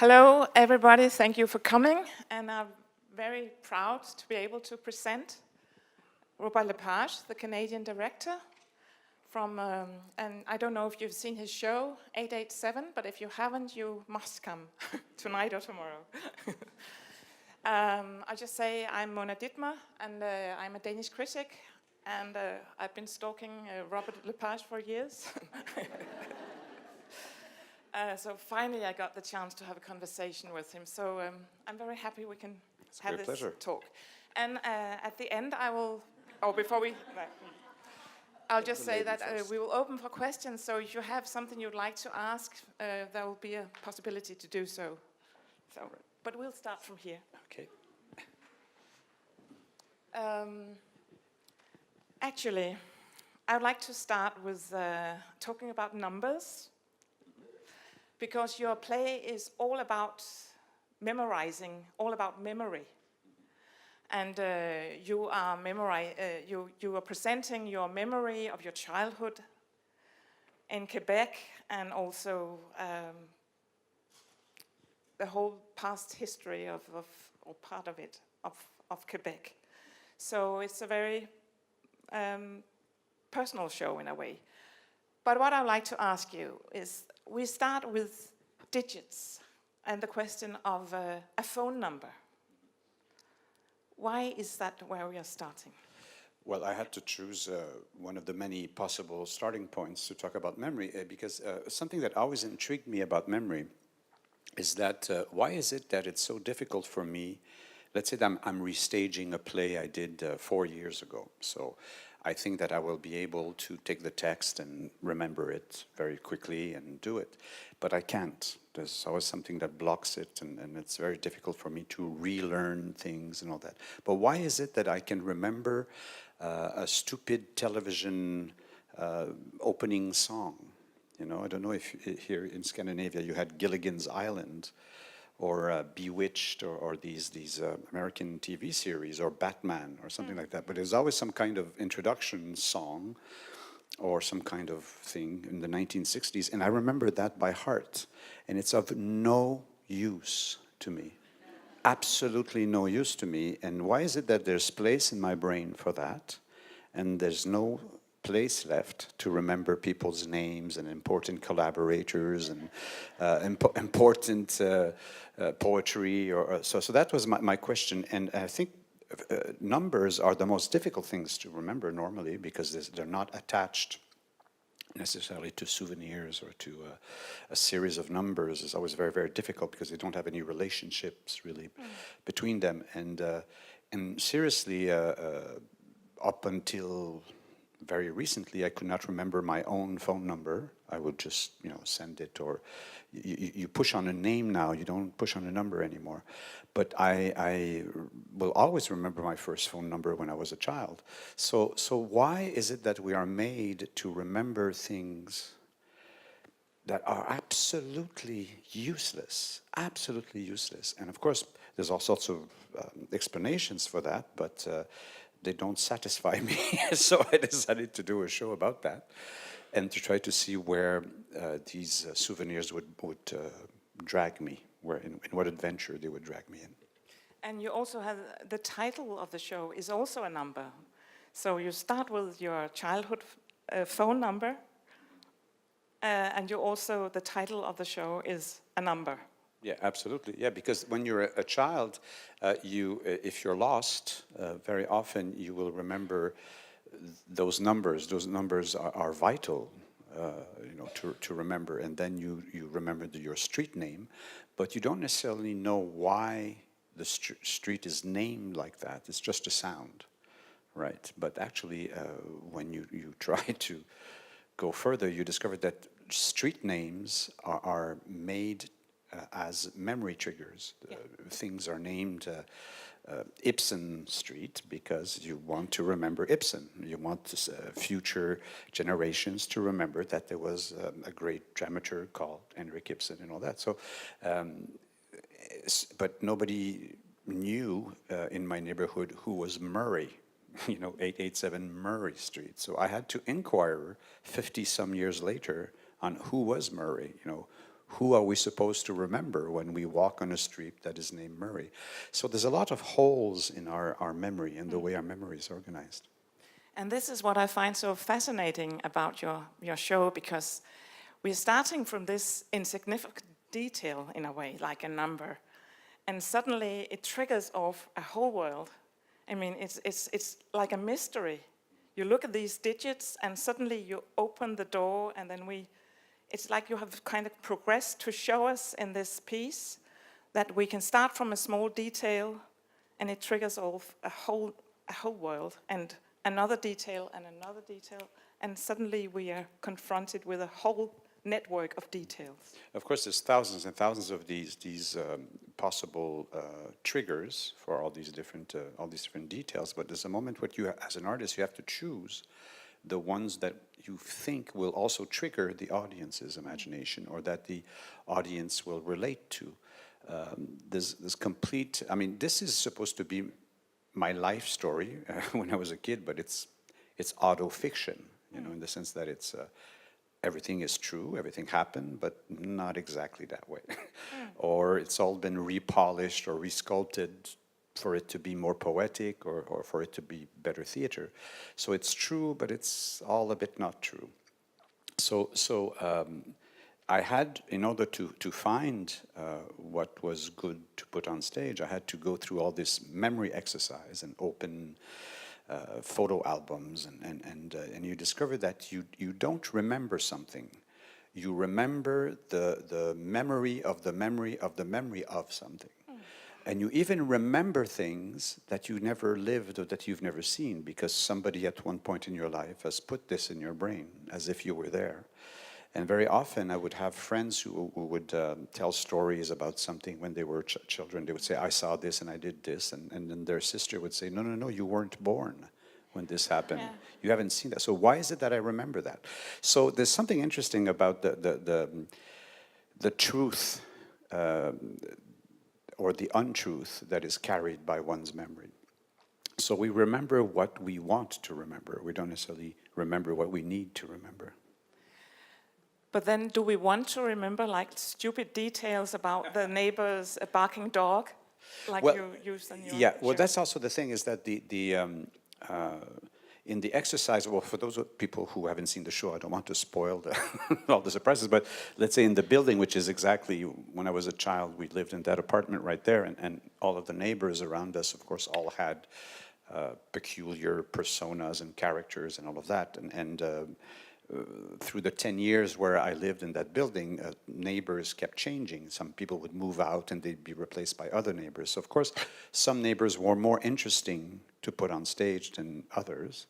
Hello, everybody. Thank you for coming. And I'm very proud to be able to present Robert Lepage, the Canadian director. And I don't know if you've seen his show, 887, but if you haven't, you must come tonight or tomorrow. I'll just say I'm Monna Dithmer, and I'm a Danish critic, and I've been stalking Robert Lepage for years. So finally I got the chance to have a conversation with him. So I'm very happy we can have this talk. And at the end I'll just say that we will open for questions. So if you have something you'd like to ask, there will be a possibility to do so. But we'll start from here. Okay. Actually, I would like to start with talking about numbers, because your play is all about memorizing, all about memory. And you are presenting your memory of your childhood in Quebec, and also the whole past history or part of it, of Quebec. So it's a very personal show in a way. But what I'd like to ask you is, we start with digits and the question of a phone number. Why is that where we are starting? Well, I had to choose one of the many possible starting points to talk about memory, because something that always intrigued me about memory is that why is it that it's so difficult for me? Let's say that I'm restaging a play I did 4 years ago. So I think that I will be able to take the text and remember it very quickly and do it. But I can't. There's always something that blocks it, and it's very difficult for me to relearn things and all that. But why is it that I can remember a stupid television opening song? You know, I don't know if here in Scandinavia you had Gilligan's Island, or Bewitched, or these American TV series, or Batman, or something like that. But there's always some kind of introduction song, or some kind of thing in the 1960s, and I remember that by heart. And it's of no use to me. Absolutely no use to me. And why is it that there's place in my brain for that, and there's no place left to remember people's names and important collaborators and important poetry? So that was my question. And I think numbers are the most difficult things to remember normally, because they're not attached necessarily to souvenirs or to a series of numbers. It's always very, very difficult because they don't have any relationships really between them. And seriously, up until very recently, I could not remember my own phone number. I would just, send it, or you push on a name now, you don't push on a number anymore. But I will always remember my first phone number when I was a child. So why is it that we are made to remember things that are absolutely useless? Absolutely useless. And of course, there's all sorts of explanations for that, but they don't satisfy me. So I decided to do a show about that, and to try to see where these souvenirs would drag me, in what adventure they would drag me in. And you also have the title of the show is also a number. So you start with your childhood phone number, and the title of the show is a number. Yeah, absolutely. Yeah, because when you're a child, if you're lost, very often you will remember those numbers. Those numbers are vital, to remember. And then you remember your street name, but you don't necessarily know why the street is named like that. It's just a sound, right? But actually, when you try to go further, you discover that street names are made as memory triggers. Things are named Ibsen Street because you want to remember Ibsen. You want future generations to remember that there was a great dramaturg called Henrik Ibsen and all that. So, but nobody knew in my neighborhood who was Murray. 887 Murray Street. So I had to inquire 50 some years later on who was Murray, who are we supposed to remember when we walk on a street that is named Murray? So there's a lot of holes in our memory and the way our memory is organized. And this is what I find so fascinating about your show, because we're starting from this insignificant detail in a way, like a number, and suddenly it triggers off a whole world. I mean, it's like a mystery. You look at these digits and suddenly you open the door, and then it's like you have kind of progressed to show us in this piece that we can start from a small detail and it triggers off a whole world, and another detail, and suddenly we are confronted with a whole network of details. Of course, there's thousands and thousands of these possible triggers for all these different details. But there's a moment where you, as an artist, you have to choose the ones that you think will also trigger the audience's imagination, or that the audience will relate to. This complete. I mean, this is supposed to be my life story when I was a kid, but it's auto-fiction, in the sense that it's everything is true, everything happened, but not exactly that way. Or it's all been repolished or resculpted for it to be more poetic, or for it to be better theater. So it's true, but it's all a bit not true. So I had, in order to find what was good to put on stage, I had to go through all this memory exercise and open photo albums, and you discover that you don't remember something. You remember the memory of the memory of the memory of something. And you even remember things that you never lived or that you've never seen, because somebody at one point in your life has put this in your brain as if you were there. And very often I would have friends who would tell stories about something when they were children. They would say, I saw this and I did this. And then their sister would say, no, you weren't born when this happened. Yeah. You haven't seen that. So why is it that I remember that? So there's something interesting about the truth or the untruth that is carried by one's memory. So we remember what we want to remember. We don't necessarily remember what we need to remember. But then do we want to remember like stupid details about the neighbor's barking dog, like you used in your show? Well, that's also the thing, is that in the exercise, well, for those people who haven't seen the show, I don't want to spoil all the surprises, but let's say in the building, which is exactly, when I was a child, we lived in that apartment right there, and all of the neighbors around us, of course, all had peculiar personas and characters and all of that, and through the 10 years where I lived in that building, neighbors kept changing. Some people would move out and they'd be replaced by other neighbors. So of course, some neighbors were more interesting to put on stage than others.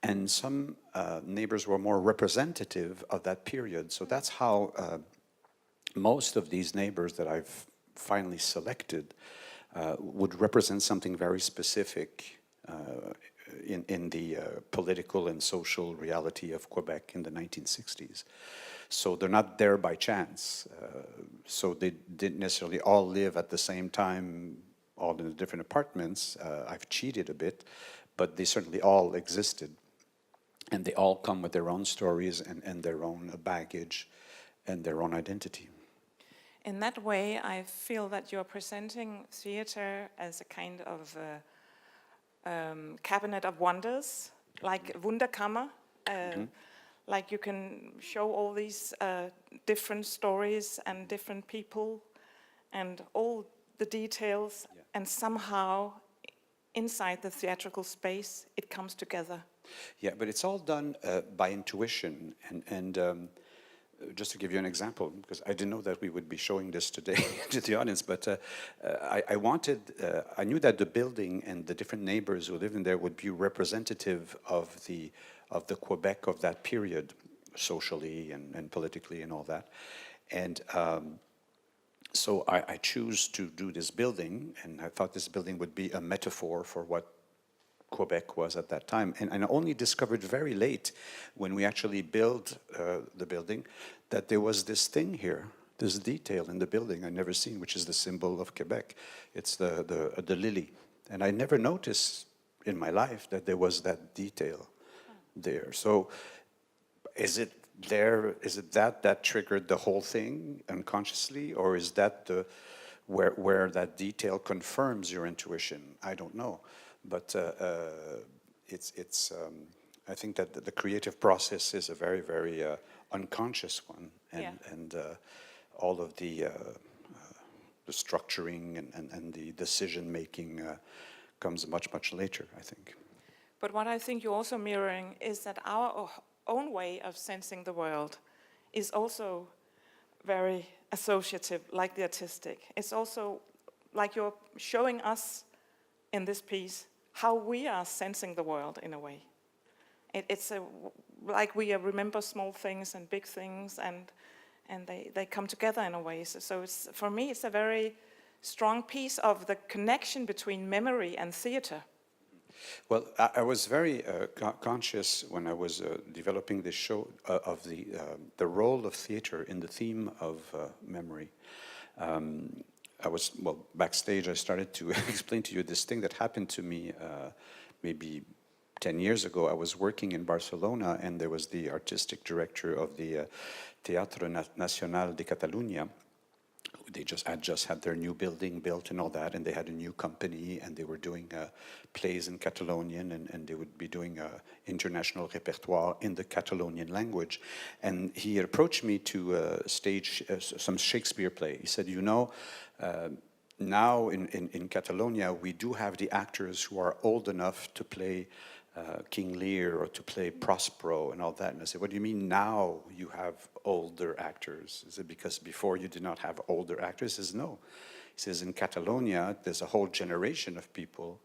And some neighbors were more representative of that period. So that's how most of these neighbors that I've finally selected would represent something very specific in the political and social reality of Quebec in the 1960s. So they're not there by chance. So they didn't necessarily all live at the same time, all in different apartments. I've cheated a bit, but they certainly all existed. And they all come with their own stories and their own baggage and their own identity. In that way, I feel that you're presenting theater as a kind of cabinet of wonders, like Wunderkammer. Like you can show all these different stories and different people and all the details, and somehow inside the theatrical space it comes together. Yeah, but it's all done by intuition, and just to give you an example, because I didn't know that we would be showing this today to the audience, but I knew that the building and the different neighbors who live in there would be representative of the Quebec of that period, socially and politically and all that. And so I choose to do this building, and I thought this building would be a metaphor for what Quebec was at that time. And I only discovered very late, when we actually built the building, that there was this thing here, this detail in the building I'd never seen, which is the symbol of Quebec. It's the lily. And I never noticed in my life that there was that detail there. So is it is it that triggered the whole thing unconsciously, or is that the where that detail confirms your intuition? I don't know, but it's I think that the creative process is a very, very unconscious one, and all of the structuring and the decision making comes much later, I think. But what I think you're also mirroring is that our own way of sensing the world is also very associative, like the artistic. It's also like you're showing us in this piece how we are sensing the world in a way. It's like we remember small things and big things, and they come together in a way. So it's, for me, it's a very strong piece of the connection between memory and theater. Well, I was very conscious when I was developing this show of the role of theater in the theme of memory. I was, backstage, I started to explain to you this thing that happened to me maybe 10 years ago. I was working in Barcelona, and there was the artistic director of the Teaterlegenden de Catalunya. They had just had their new building built and all that, and they had a new company, and they were doing plays in Catalonian, and they would be doing international repertoire in the Catalonian language. And he approached me to stage some Shakespeare play. He said, now in Catalonia, we do have the actors who are old enough to play King Lear or to play Prospero and all that. And I said, what do you mean now you have older actors? Is it because before you did not have older actors? He says, no. He says, in Catalonia, there's a whole generation of people,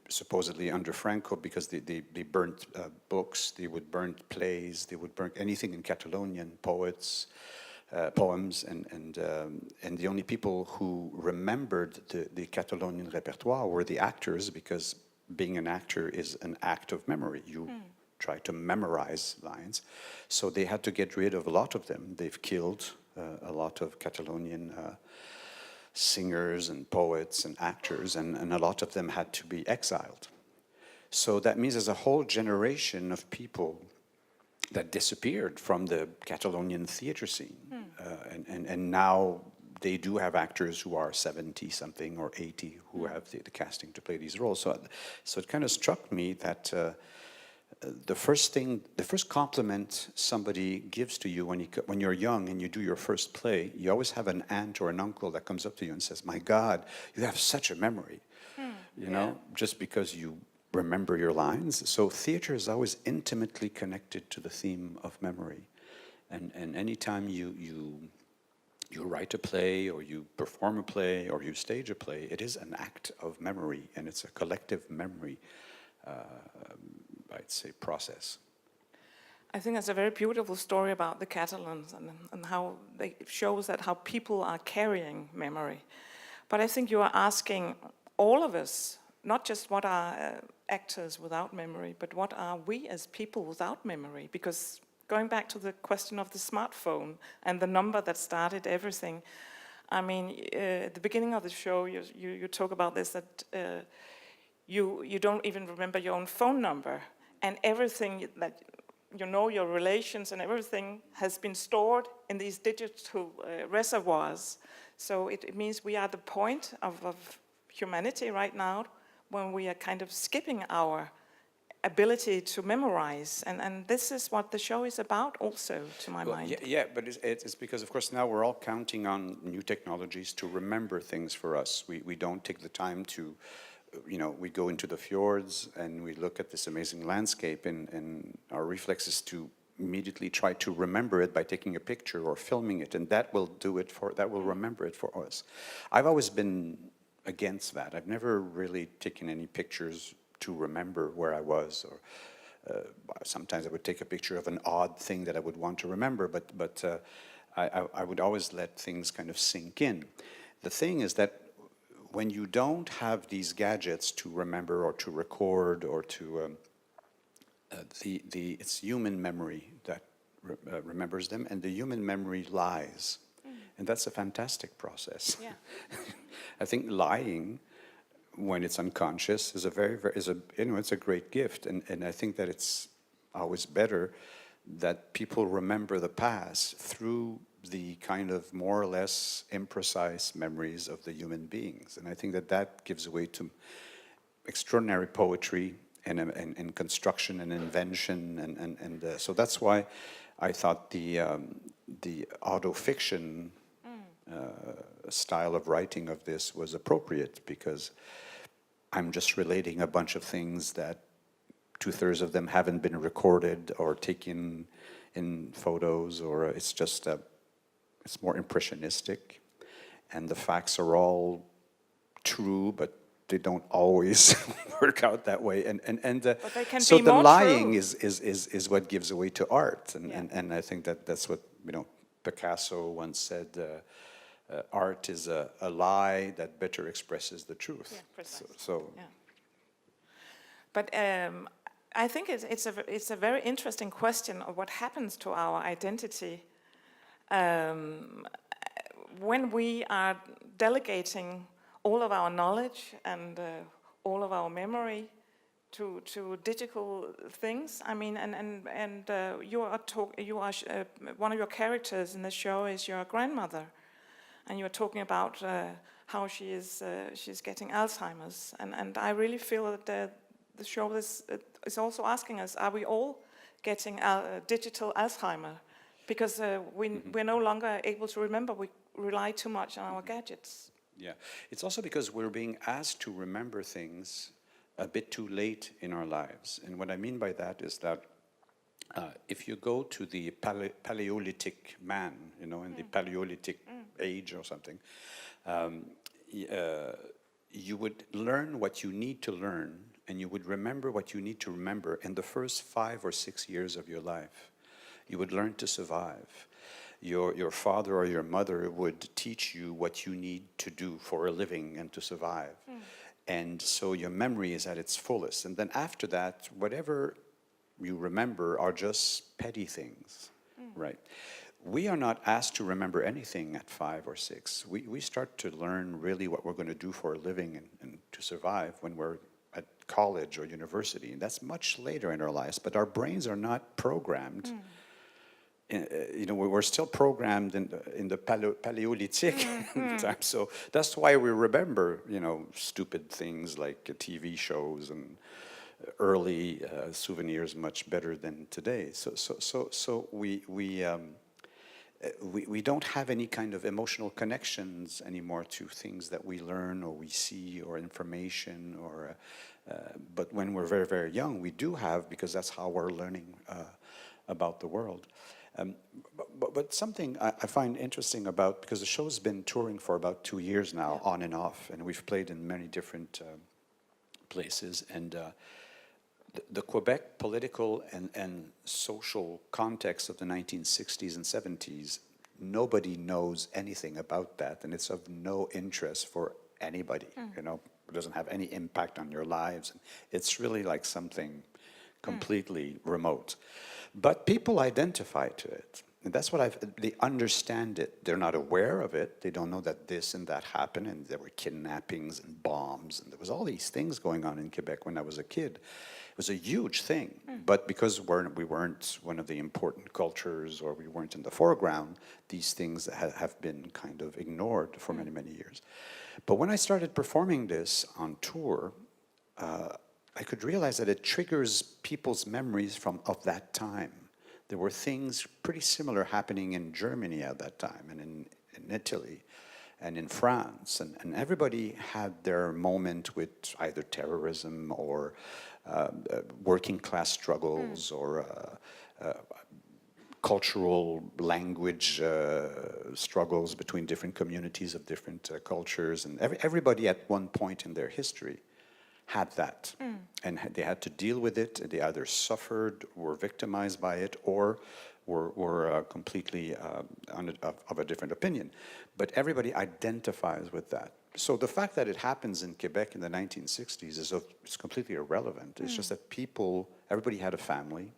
supposedly under Franco, because they burnt books, they would burn plays, they would burn anything in Catalonian, poems, and the only people who remembered the Catalonian repertoire were the actors, because being an actor is an act of memory. You try to memorize lines. So they had to get rid of a lot of them. They've killed a lot of Catalonian singers and poets and actors, and a lot of them had to be exiled. So that means there's a whole generation of people that disappeared from the Catalonian theater scene. And now they do have actors who are 70-something or 80 who have the casting to play these roles. So it kind of struck me that the first compliment somebody gives to you when you're young and you do your first play, you always have an aunt or an uncle that comes up to you and says, "My God, you have such a memory," you know, just because you remember your lines. So theater is always intimately connected to the theme of memory, and anytime you write a play, or you perform a play, or you stage a play, it is an act of memory, and it's a collective memory, I'd say, process. I think that's a very beautiful story about the Catalans and how it shows that how people are carrying memory. But I think you are asking all of us, not just what are actors without memory, but what are we as people without memory? Because going back to the question of the smartphone and the number that started everything, I mean, at the beginning of the show, you talk about this, that you don't even remember your own phone number, and everything that, you know, your relations and everything has been stored in these digital reservoirs. So it means we are at the point of humanity right now when we are kind of skipping our ability to memorize, and this is what the show is about also, to my mind. Yeah, but it's because, of course, now we're all counting on new technologies to remember things for us. We don't take the time to, you know, we go into the fjords and we look at this amazing landscape, and our reflex is to immediately try to remember it by taking a picture or filming it, and that will remember it for us. I've always been against that. I've never really taken any pictures to remember where I was, or sometimes I would take a picture of an odd thing that I would want to remember, but I would always let things kind of sink in. The thing is that when you don't have these gadgets to remember or to record or to, it's human memory that remembers them, and the human memory lies. And that's a fantastic process. Yeah. I think lying, when it's unconscious, is it's a great gift, and I think that it's always better that people remember the past through the kind of more or less imprecise memories of the human beings. And I think that that gives way to extraordinary poetry and construction and invention. And so that's why I thought the autofiction style of writing of this was appropriate, because I'm just relating a bunch of things that 2/3 of them haven't been recorded or taken in photos, or it's just it's more impressionistic, and the facts are all true, but they don't always work out that way. And But they can so be the more lying true. is what gives away to art, Yeah. and I think that that's what Picasso once said. Art is a lie that better expresses the truth. Yeah, precisely. So Yeah. But I think it's a very interesting question of what happens to our identity when we are delegating all of our knowledge and all of our memory to digital things. I mean, and you are one of your characters in the show is your grandmother, and you're talking about how she's getting Alzheimer's, and I really feel that the show is also asking us: are we all getting digital Alzheimer? Because we're no longer able to remember. We rely too much on our gadgets. yeah, it's also because we're being asked to remember things a bit too late in our lives. And what I mean by that is that if you go to the Paleolithic man, in the Paleolithic age or something, you would learn what you need to learn, and you would remember what you need to remember in the first 5 or 6 years of your life. You would learn to survive. Your father or your mother would teach you what you need to do for a living and to survive. And so your memory is at its fullest. And then after that, whatever you remember are just petty things, right? We are not asked to remember anything at 5 or 6. We start to learn really what we're going to do for a living and to survive when we're at college or university. And that's much later in our lives, but our brains are not programmed. We're still programmed in the Paleolithic time. So that's why we remember, stupid things like TV shows and early souvenirs much better than today. So we don't have any kind of emotional connections anymore to things that we learn or we see or information but when we're very, very young, we do have, because that's how we're learning about the world. But something I find interesting about, because the show's been touring for about 2 years now, on and off, and we've played in many different places, and the Quebec political and social context of the 1960s and 70s, nobody knows anything about that, and it's of no interest for anybody. It doesn't have any impact on your lives. It's really like something completely remote. But people identify to it. And that's what they understand it. They're not aware of it. They don't know that this and that happened, and there were kidnappings and bombs, and there was all these things going on in Quebec when I was a kid. It was a huge thing. But because we weren't one of the important cultures, or we weren't in the foreground, these things have been kind of ignored for many, many years. But when I started performing this on tour, I could realize that it triggers people's memories of that time. There were things pretty similar happening in Germany at that time, and in Italy, and in France, and everybody had their moment with either terrorism or working class struggles or cultural language struggles between different communities of different cultures, and everybody at one point in their history had that, and they had to deal with it. They either suffered, were victimized by it, or were completely of a different opinion. But everybody identifies with that. So the fact that it happens in Quebec in the 1960s is completely irrelevant. It's just that everybody had a family,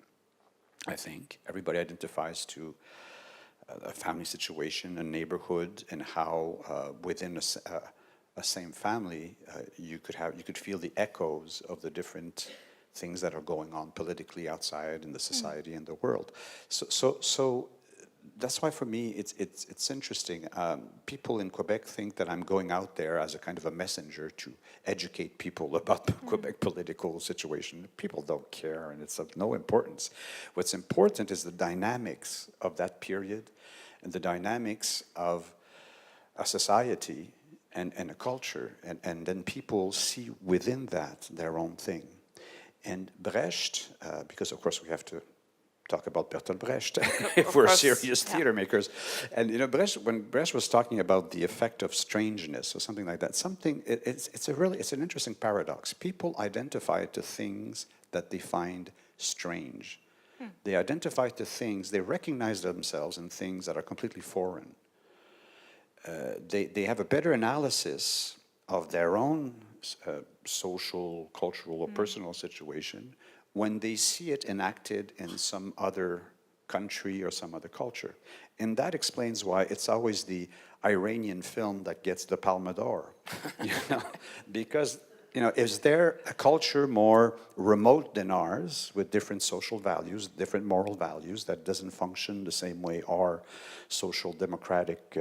I think. Everybody identifies to a family situation, a neighborhood, and how within a same family, you could feel the echoes of the different things that are going on politically outside in the society and the world. So that's why for me it's interesting. People in Quebec think that I'm going out there as a kind of a messenger to educate people about the Quebec political situation. People don't care, and it's of no importance. What's important is the dynamics of that period and the dynamics of a society and a culture, and then people see within that their own thing. And Brecht, because of course we have to talk about Bertolt Brecht if we're serious theater makers. And when Brecht was talking about the effect of strangeness or something like that, it's an interesting paradox. People identify to things that they find strange. They identify to things, they recognize themselves in things that are completely foreign. They have a better analysis of their own social, cultural, or personal situation when they see it enacted in some other country or some other culture. And that explains why it's always the Iranian film that gets the Palme d'Or. Because is there a culture more remote than ours with different social values, different moral values that doesn't function the same way our social democratic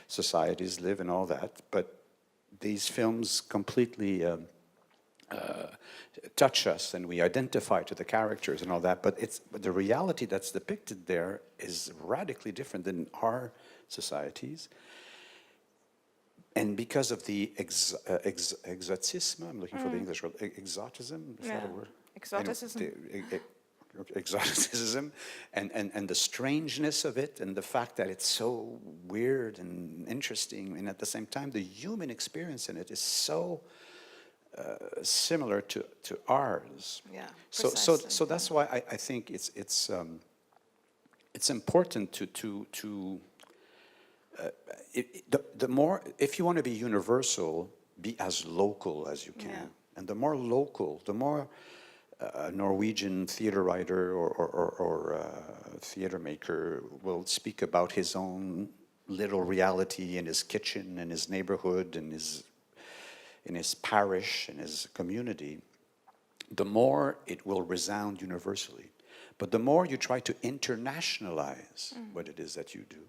societies live and all that? But these films completely touch us, and we identify to the characters and all that, but the reality that's depicted there is radically different than our societies. And because of the exotism, I'm looking for the English word, exotism, is that a word? Exoticism. Exoticism, and the strangeness of it, and the fact that it's so weird and interesting, and at the same time, the human experience in it is so similar to ours. Yeah. So that's why I think it's important to the more, if you want to be universal, be as local as you can. Yeah. And the more local, the more a Norwegian theater writer or theater maker will speak about his own little reality in his kitchen, in his neighborhood, in his parish, in his community, the more it will resound universally. But the more you try to internationalize what it is that you do,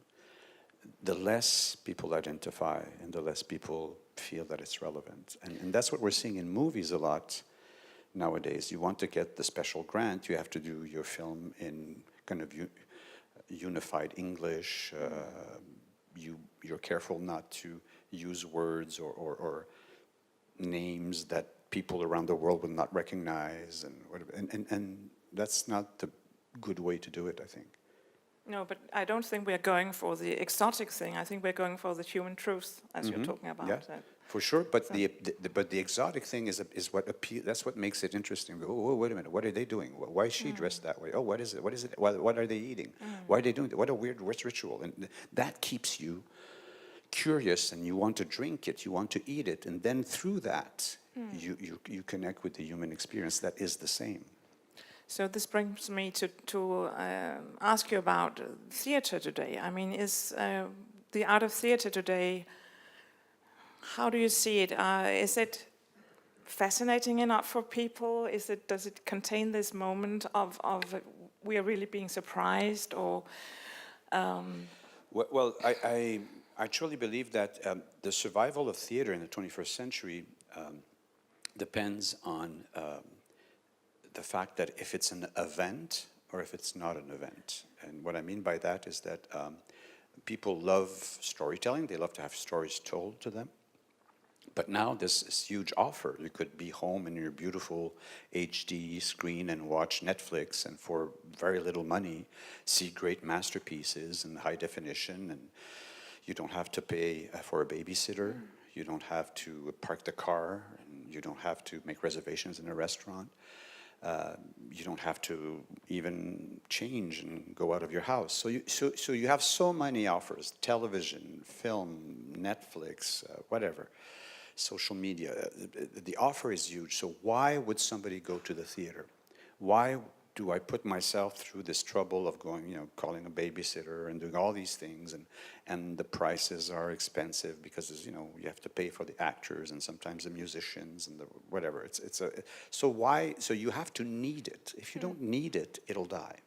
the less people identify and the less people feel that it's relevant. And that's what we're seeing in movies a lot nowadays. You want to get the special grant, you have to do your film in kind of unified English. You're careful not to use words or names that people around the world would not recognize, and that's not the good way to do it, I think. No, but I don't think we're going for the exotic thing. I think we're going for the human truth, as you're talking about. Yeah, for sure. But the exotic thing is what appeal. That's what makes it interesting. Oh, wait a minute. What are they doing? Why is she dressed that way? Oh, what is it? What is it? What are they eating? Why are they doing that? What a weird ritual. And that keeps you curious, and you want to drink it. You want to eat it, and then through that, you connect with the human experience that is the same. So this brings me to ask you about theater today. I mean, is the art of theater today, how do you see it? Is it fascinating enough for people? Does it contain this moment of we are really being surprised, or? Well, I truly believe that the survival of theater in the 21st century depends on the fact that if it's an event or if it's not an event. And what I mean by that is that people love storytelling. They love to have stories told to them. But now there's this huge offer. You could be home in your beautiful HD screen and watch Netflix, and for very little money see great masterpieces in high definition, and you don't have to pay for a babysitter. You don't have to park the car, and you don't have to make reservations in a restaurant. You don't have to even change and go out of your house. So you have so many offers: television, film, Netflix, whatever, social media. The offer is huge. So why would somebody go to the theater? Why do I put myself through this trouble of going, calling a babysitter and doing all these things, and the prices are expensive because, you have to pay for the actors and sometimes the musicians and the whatever. So you have to need it. If you don't need it, it'll die.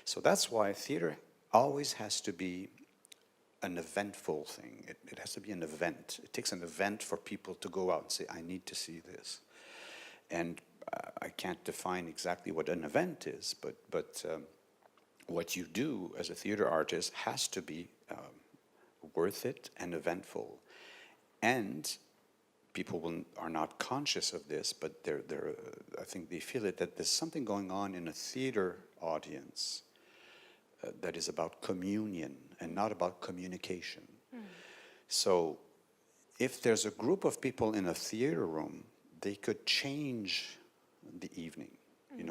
So that's why theater always has to be an eventful thing. It has to be an event. It takes an event for people to go out and say, I need to see this. And I can't define exactly what an event is, but what you do as a theater artist has to be worth it and eventful. And people are not conscious of this, but I think they feel it, that there's something going on in a theater audience that is about communion and not about communication. So if there's a group of people in a theater room, they could change the evening.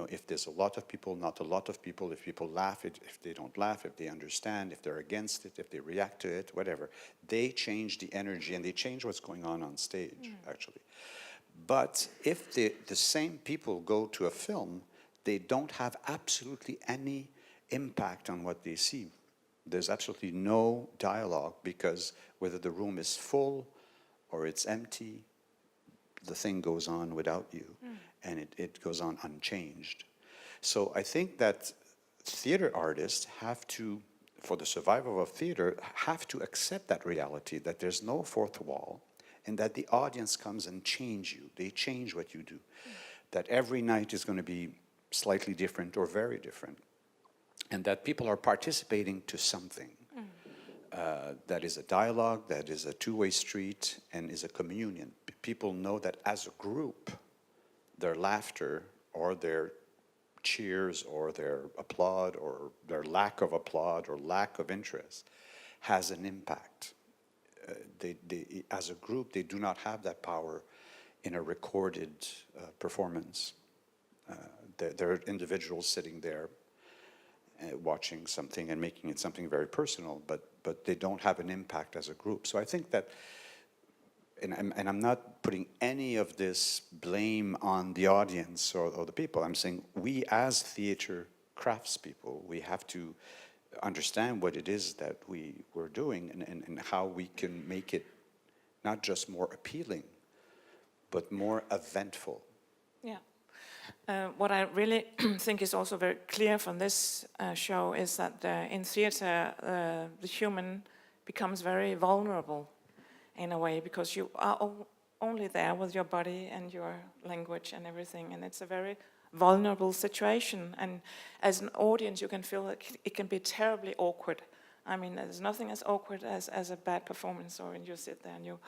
If there's a lot of people, not a lot of people, if people laugh, if they don't laugh, if they understand, if they're against it, if they react to it, whatever. They change the energy and they change what's going on stage, actually. But if the same people go to a film, they don't have absolutely any impact on what they see. There's absolutely no dialogue, because whether the room is full or it's empty, the thing goes on without you, and it goes on unchanged. So I think that theater artists have to, for the survival of theater, have to accept that reality, that there's no fourth wall, and that the audience comes and change you. They change what you do. That every night is going to be slightly different or very different. And that people are participating to something. That is a dialogue, that is a two-way street, and is a communion. People know that as a group, their laughter or their cheers or their applaud or their lack of applaud or lack of interest has an impact. As a group, they do not have that power in a recorded performance. There are individuals sitting there watching something and making it something very personal, but they don't have an impact as a group. So I think that, and I'm not putting any of this blame on the audience or the people. I'm saying we as theater craftspeople, we have to understand what it is that we're doing and how we can make it not just more appealing, but more eventful. Yeah. What I really think is also very clear from this show is that in theater, the human becomes very vulnerable in a way, because you are only there with your body and your language and everything, and it's a very vulnerable situation. And as an audience, you can feel that it can be terribly awkward. I mean, there's nothing as awkward as a bad performance, or when you sit there and you...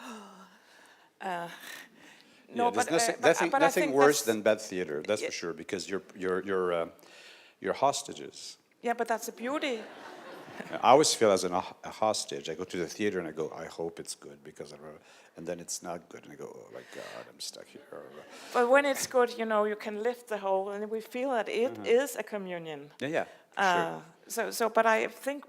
No, yeah, there's nothing worse than bad theater. That's for sure, because you're hostages. Yeah, but that's the beauty. I always feel as a hostage. I go to the theater and I go, I hope it's good, because and then it's not good, and I go, oh my God, I'm stuck here. But when it's good, you can lift the whole, and we feel that it is a communion. Yeah, sure. But I think,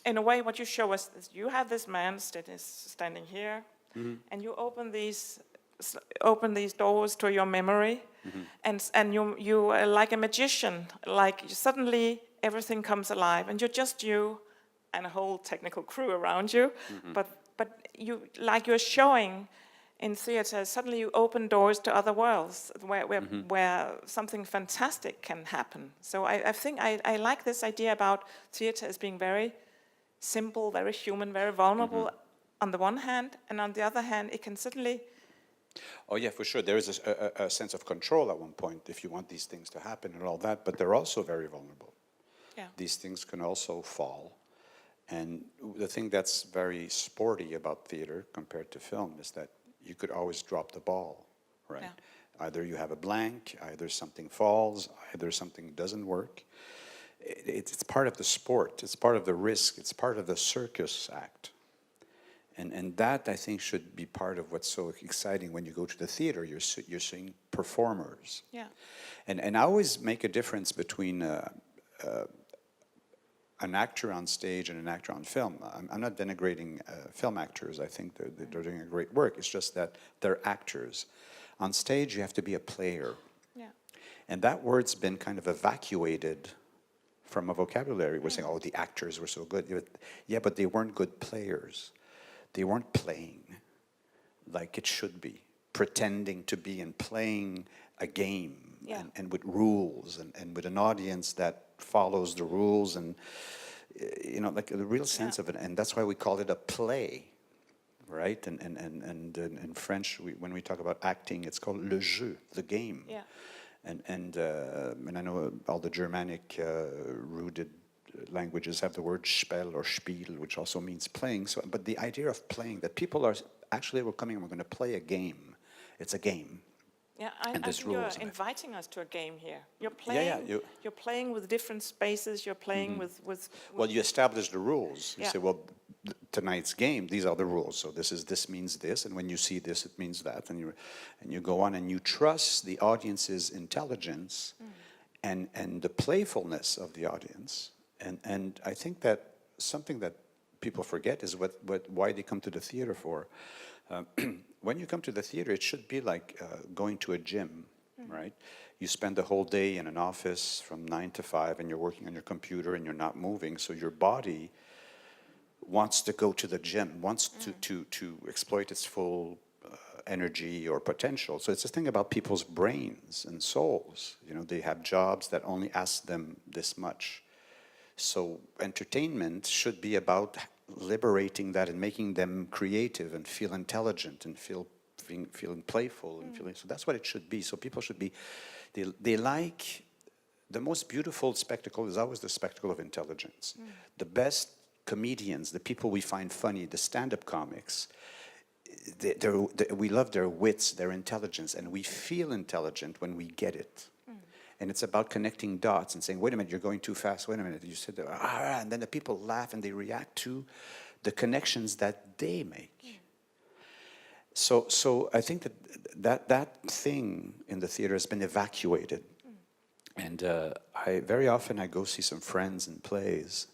in a way, what you show us is you have this man standing here, and you open these doors to your memory, and you are like a magician. Like suddenly everything comes alive, and you're just you and a whole technical crew around you. But you're showing in theater. Suddenly you open doors to other worlds where something fantastic can happen. So I think I like this idea about theater as being very simple, very human, very vulnerable on the one hand, and on the other hand, it can certainly... Oh yeah, for sure. There is a sense of control at one point if you want these things to happen and all that, but they're also very vulnerable. Yeah. These things can also fall. And the thing that's very sporty about theater compared to film is that you could always drop the ball, right? Yeah. Either you have a blank, either something falls, either something doesn't work. It's part of the sport, it's part of the risk, it's part of the circus act. And that, I think, should be part of what's so exciting when you go to the theater. You're seeing performers. Yeah. And I always make a difference between an actor on stage and an actor on film. I'm not denigrating film actors. I think they're doing a great work. It's just that they're actors. On stage, you have to be a player. Yeah. And that word's been kind of evacuated from a vocabulary. We're saying, oh, the actors were so good. Yeah, but they weren't good players. They weren't playing like it should be, pretending to be and playing a game and with rules and with an audience that follows the rules and, like the real sense of it. And that's why we call it a play, right? And in French, when we talk about acting, it's called le jeu, the game. Yeah. And I know all the Germanic rooted languages have the word Spiel or Spiel, which also means playing. So, but the idea of playing, that people are actually, we're going to play a game. It's a game. Yeah, I think you're inviting us to a game here. You're playing. You're playing with different spaces. You're playing with. Well, you establish the rules. You say, well, tonight's game, these are the rules. So this means this, and when you see this, it means that, and you go on, and you trust the audience's intelligence, and the playfulness of the audience, and I think that something that people forget is why they come to the theater for. When you come to the theater, it should be like going to a gym, right? You spend the whole day in an office from 9 to 5, and you're working on your computer, and you're not moving, so your body wants to go to the gym, wants to exploit its full energy or potential. So it's a thing about people's brains and souls. They have jobs that only ask them this much. So entertainment should be about liberating that and making them creative and feel intelligent and feeling playful and feeling. So that's what it should be. So people should be. They like the most beautiful spectacle is always the spectacle of intelligence. The best comedians, the people we find funny, the stand-up comics, we love their wits, their intelligence, and we feel intelligent when we get it. And it's about connecting dots and saying, wait a minute, you're going too fast, wait a minute, you said that, and then the people laugh and they react to the connections that they make. So I think that thing in the theater has been evacuated. And very often I go see some friends in plays,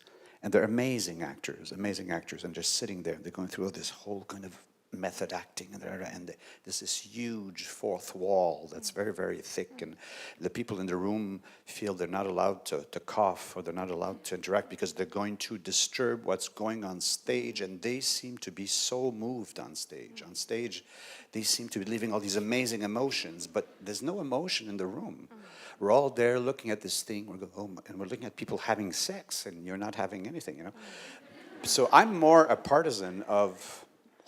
and they're amazing actors, and just sitting there, they're going through this whole kind of method acting, and there's this huge fourth wall that's very, very thick, and the people in the room feel they're not allowed to cough, or they're not allowed to interact because they're going to disturb what's going on stage, and they seem to be so moved on stage. On stage, they seem to be leaving all these amazing emotions, but there's no emotion in the room. We're all there looking at this thing, and we're looking at people having sex, and you're not having anything, So I'm more a partisan of,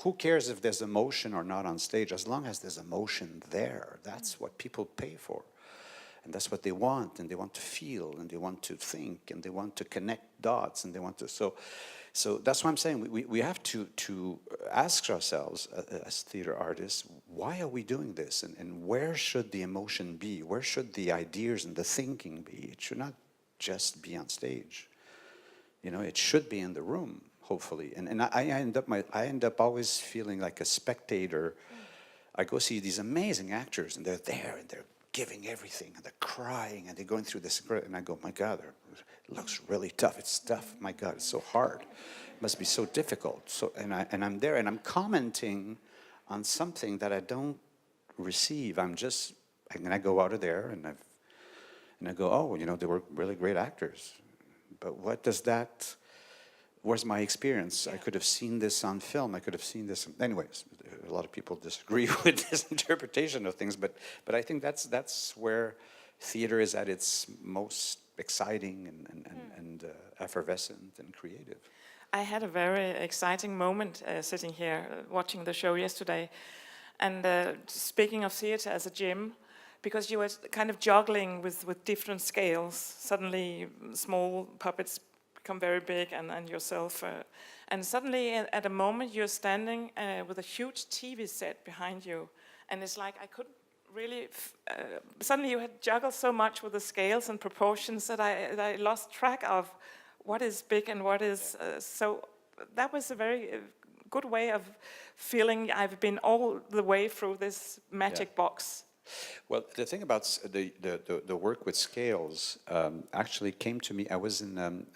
who cares if there's emotion or not on stage, as long as there's emotion there. That's what people pay for. And that's what they want, and they want to feel, and they want to think, and they want to connect dots, and they want to, so that's what I'm saying. We have to ask ourselves, as theater artists, why are we doing this? And where should the emotion be? Where should the ideas and the thinking be? It should not just be on stage. It should be in the room. Hopefully, and I end up always feeling like a spectator. I go see these amazing actors, and they're there, and they're giving everything, and they're crying, and they're going through this, and I go, my God, it looks really tough. It's tough. My God, it's so hard. It must be so difficult. So, and I'm there, and I'm commenting on something that I don't receive. And I go out of there, and I go, oh, they were really great actors, but what does that? Where's my experience? I could have seen this on film. I could have seen this. Anyways, a lot of people disagree with this interpretation of things, but I think that's where theater is at its most exciting and effervescent and creative. I had a very exciting moment sitting here watching the show yesterday, and speaking of theater as a gym, because you were kind of juggling with different scales. Suddenly, small puppets become very big, and yourself, and suddenly at a moment you're standing with a huge TV set behind you, and it's like I couldn't really. Suddenly you had juggled so much with the scales and proportions that I lost track of what is big and what is. So that was a very good way of feeling I've been all the way through this magic box. Well, the thing about the work with scales actually came to me. I was in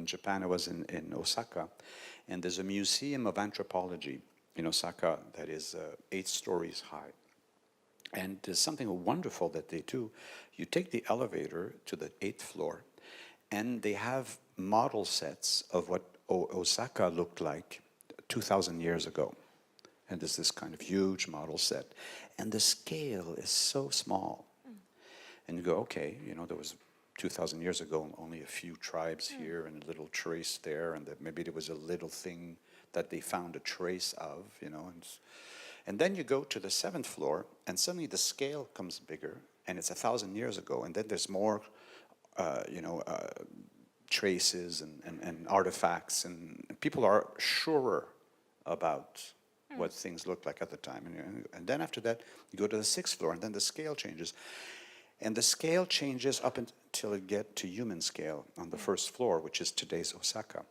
Japan. I was in Osaka, and there's a museum of anthropology in Osaka that is 8 stories high. And there's something wonderful that they do. You take the elevator to the 8th floor, and they have model sets of what Osaka looked like 2,000 years ago. And there's this kind of huge model set. And the scale is so small. And you go, okay, there was 2,000 years ago only a few tribes here and a little trace there, and that maybe there was a little thing that they found a trace of, and then you go to the 7th floor, and suddenly the scale comes bigger, and it's 1,000 years ago, and then there's more, traces and artifacts, and people are surer about what things looked like at the time. And then after that, you go to the 6th floor, and then the scale changes. And the scale changes up until it gets to human scale on the 1st floor, which is today's Osaka.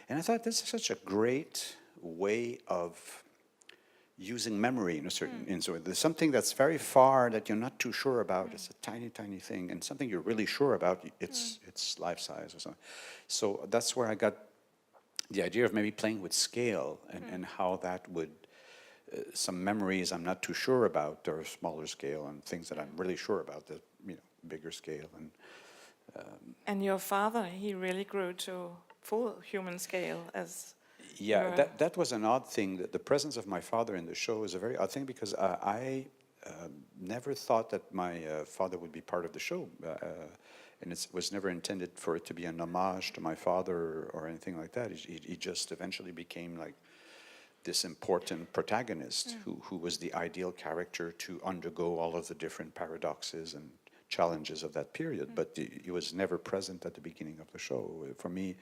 And I thought this is such a great way of using memory in a certain so there's something that's very far that you're not too sure about. It's a tiny, tiny thing, and something you're really sure about. It's life size or something. So that's where I got the idea of maybe playing with scale and how that would. Some memories I'm not too sure about, or smaller scale, and things that I'm really sure about, the bigger scale. And your father, he really grew to full human scale as. Yeah, that was an odd thing. That the presence of my father in the show is a very odd thing, because I never thought that my father would be part of the show, and it was never intended for it to be an homage to my father or anything like that. He just eventually became like this important protagonist who was the ideal character to undergo all of the different paradoxes and challenges of that period. But he was never present at the beginning of the show. For me,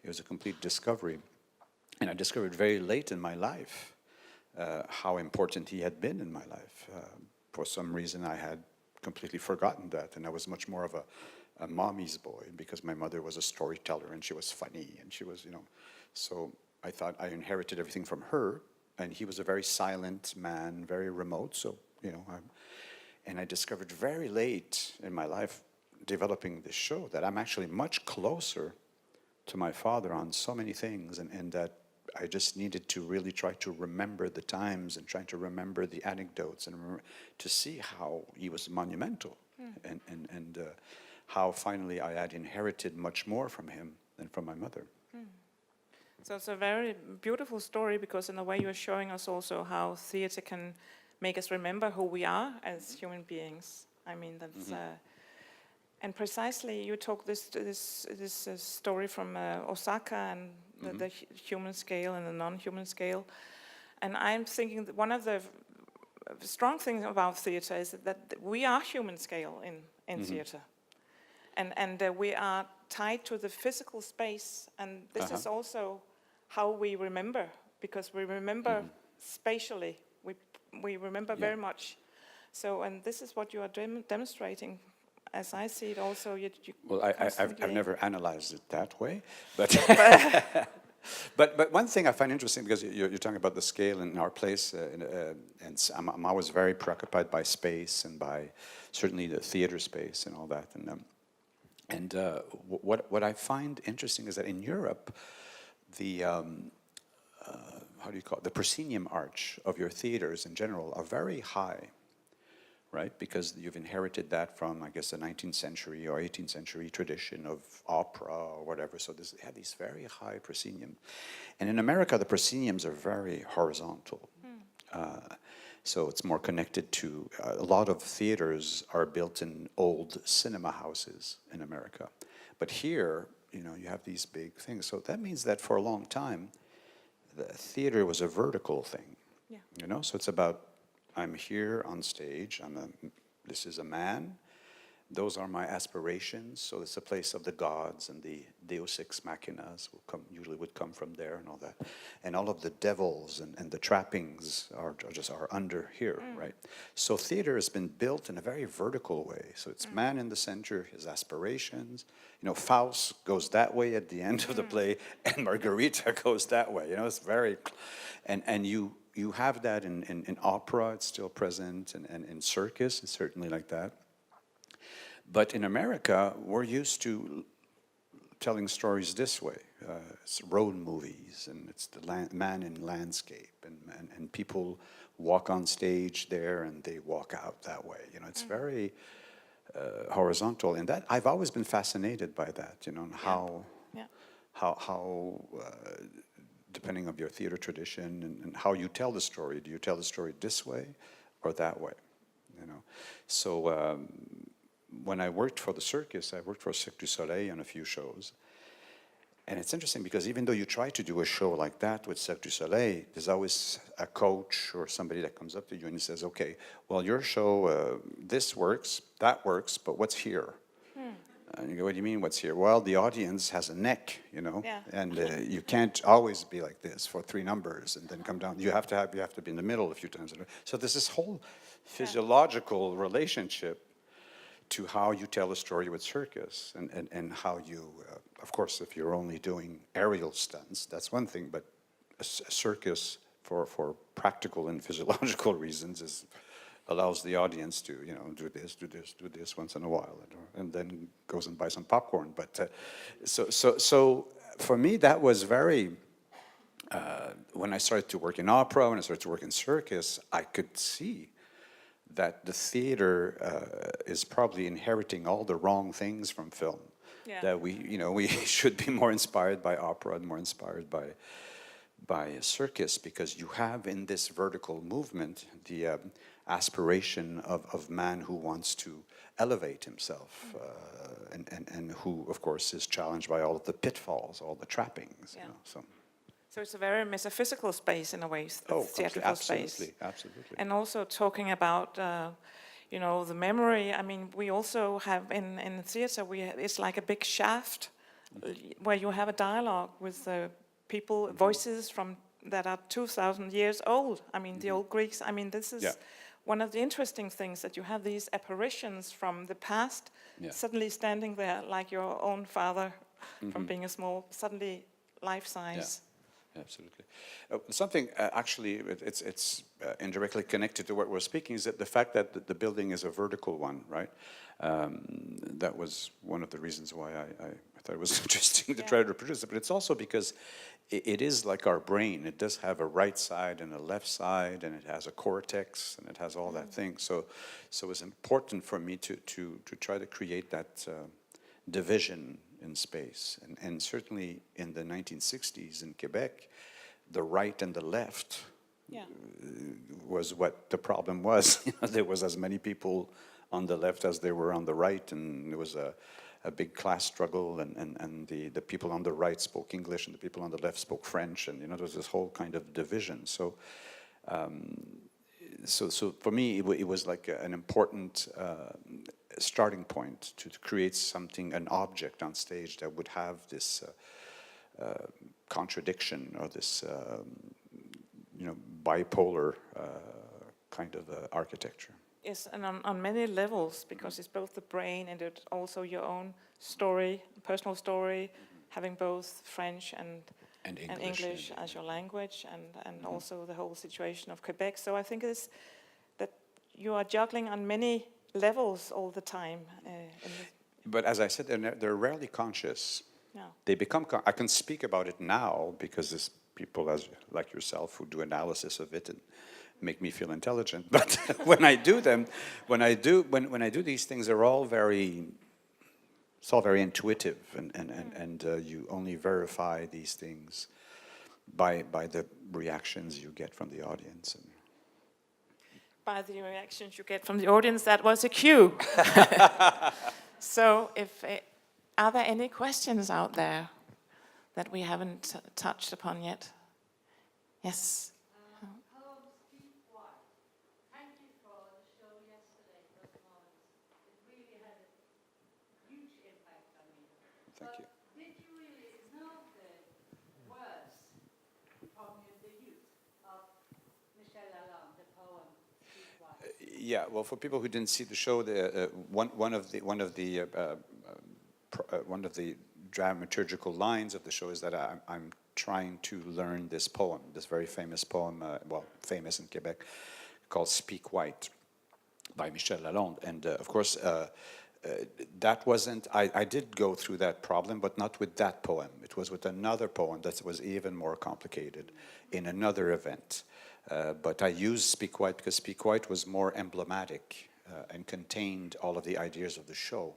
it was a complete discovery. And I discovered very late in my life how important he had been in my life. For some reason, I had completely forgotten that, and I was much more of a mommy's boy, because my mother was a storyteller, and she was funny, and she was, so I thought I inherited everything from her, and he was a very silent man, very remote. So, and I discovered very late in my life, developing this show, that I'm actually much closer to my father on so many things, and that I just needed to really try to remember the times and try to remember the anecdotes and to see how he was monumental, and how finally I had inherited much more from him than from my mother. So it's a very beautiful story, because in a way you're showing us also how theater can make us remember who we are as human beings. I mean, that's and precisely you took this story from Osaka and the human scale and the non-human scale, and I'm thinking that one of the strong things about theater is that we are human scale in theater, and we are tied to the physical space, and this is also how we remember, because we remember spatially. We remember very much. So, and this is what you are demonstrating, as I see it. Also, well, I've never analyzed it that way, but but one thing I find interesting, because you're talking about the scale in our place, and I'm always very preoccupied by space and by certainly the theater space and all that, and what I find interesting is that in Europe, the how do you call it? The proscenium arch of your theaters in general are very high, right? Because you've inherited that from, I guess, the 19th century or 18th century tradition of opera or whatever. So they have these very high proscenium. And in America, the prosceniums are very horizontal. So it's more connected to, a lot of theaters are built in old cinema houses in America. But here, you have these big things. So that means that for a long time, the theater was a vertical thing. So it's about, I'm here on stage, this is a man, those are my aspirations, so it's a place of the gods, and the deus ex machinas usually would come from there and all that. And all of the devils and the trappings are under here, right? So theater has been built in a very vertical way. So it's man in the center, his aspirations. Faust goes that way at the end of the play, and Margarita goes that way. It's very, and you have that in opera, it's still present, and in circus, it's certainly like that. But in America, we're used to telling stories this way. It's road movies, and it's the man in landscape, and people walk on stage there and they walk out that way. You know, it's very horizontal. And that I've always been fascinated by that. You know, and how depending on your theater tradition and how you tell the story. Do you tell the story this way or that way? You know, so when I worked for the circus, I worked for Cirque du Soleil on a few shows. And it's interesting because even though you try to do a show like that with Cirque du Soleil, there's always a coach or somebody that comes up to you and he says, okay, well, your show, this works, that works, but what's here? And you go, what do you mean, what's here? Well, the audience has a neck, you know, and you can't always be like this for 3 numbers and then come down. You have to be in the middle a few times. So there's this whole physiological relationship to how you tell a story with circus and how you, of course, if you're only doing aerial stunts, that's one thing, but a circus for practical and physiological reasons allows the audience to, you know, do this once in a while, and then goes and buys some popcorn. But so for me, that was very, when I started to work in opera, when I started to work in circus, I could see that the theater is probably inheriting all the wrong things from film. Yeah. That we should be more inspired by opera and more inspired by a circus, because you have in this vertical movement the aspiration of man who wants to elevate himself and who, of course, is challenged by all of the pitfalls, all the trappings. Yeah. You know, so it's a very metaphysical space in a way, the theatrical space. Absolutely. And also talking about, the memory. I mean, we also have in theater, it's like a big shaft where you have a dialogue with people, voices that are 2,000 years old. I mean, the old Greeks. I mean, this is one of the interesting things, that you have these apparitions from the past suddenly standing there, like your own father from being a small, suddenly life-size. Yeah, absolutely. Something actually, it's indirectly connected to what we're speaking, is that the fact that the building is a vertical one, right? That was one of the reasons why I thought it was interesting to try to reproduce it. But it's also because it is like our brain. It does have a right side and a left side, and it has a cortex, and it has all that thing. So it's important for me to try to create that division in space. And certainly in the 1960s in Quebec, the right and the left was what the problem was. There was as many people on the left as there were on the right, and there was a big class struggle, and the people on the right spoke English and the people on the left spoke French, and there was this whole kind of division. So for me, it was like an important starting point to create something, an object on stage that would have this contradiction or this bipolar kind of architecture. Yes, and on many levels, because it's both the brain and it's also your own story, personal story, having both French and English as your language, and also the whole situation of Quebec. So I think it's that you are juggling on many levels all the time. But as I said, they're rarely conscious. No. They become. I can speak about it now because there's people like yourself who do analysis of it and make me feel intelligent. But when I do these things, they're all it's all very intuitive, and you only verify these things by the reactions you get from the audience. By the reactions you get from the audience, that was a cue. So, are there any questions out there that we haven't touched upon yet? Yes. Thank you. Did you really know the words from the youth of Michel Lalande, the poem Speak White? Yeah, well, for people who didn't see the show, one of the dramaturgical lines of the show is that I'm trying to learn this poem, this very famous poem, famous in Quebec, called Speak White by Michel Lalande, and of course. That wasn't, I did go through that problem, but not with that poem. It was with another poem that was even more complicated in another event. But I used Speak White because Speak White was more emblematic and contained all of the ideas of the show.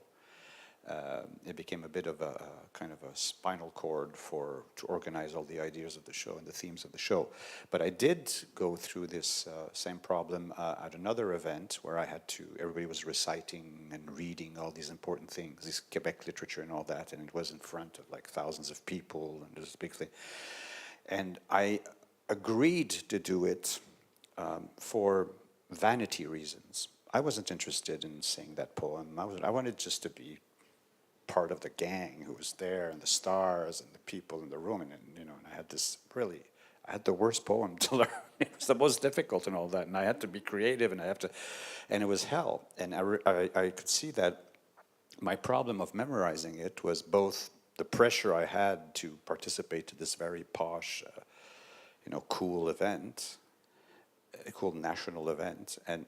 It became a bit of a kind of a spinal cord to organize all the ideas of the show and the themes of the show. But I did go through this same problem at another event where everybody was reciting and reading all these important things, this Quebec literature and all that, and it was in front of like thousands of people, and it was a big thing. And I agreed to do it for vanity reasons. I wasn't interested in saying that poem. I wanted just to be part of the gang who was there, and the stars and the people in the room, and I had I had the worst poem to learn. It was the most difficult and all that, and I had to be creative, and it was hell. And I could see that my problem of memorizing it was both the pressure I had to participate to this very posh, cool event, a cool national event, and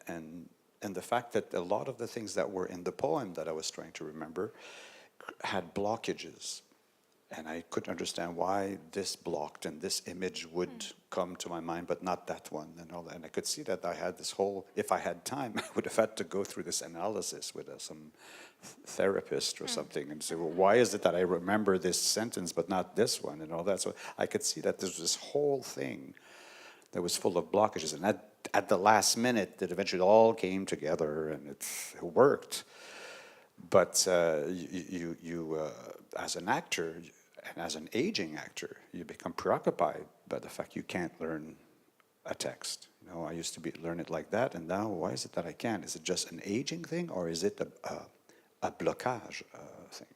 the fact that a lot of the things that were in the poem that I was trying to remember had blockages, and I couldn't understand why this blocked and this image would come to my mind, but not that one, and all that. And I could see that I had this whole, if I had time, I would have had to go through this analysis with some therapist or something and say, well, why is it that I remember this sentence but not this one, and all that. So I could see that there was this whole thing that was full of blockages, and at the last minute, it eventually all came together, and it worked. But you as an actor, and as an aging actor, you become preoccupied by the fact you can't learn a text. I used to learn it like that, and now why is it that I can't? Is it just an aging thing, or is it a blockage thing?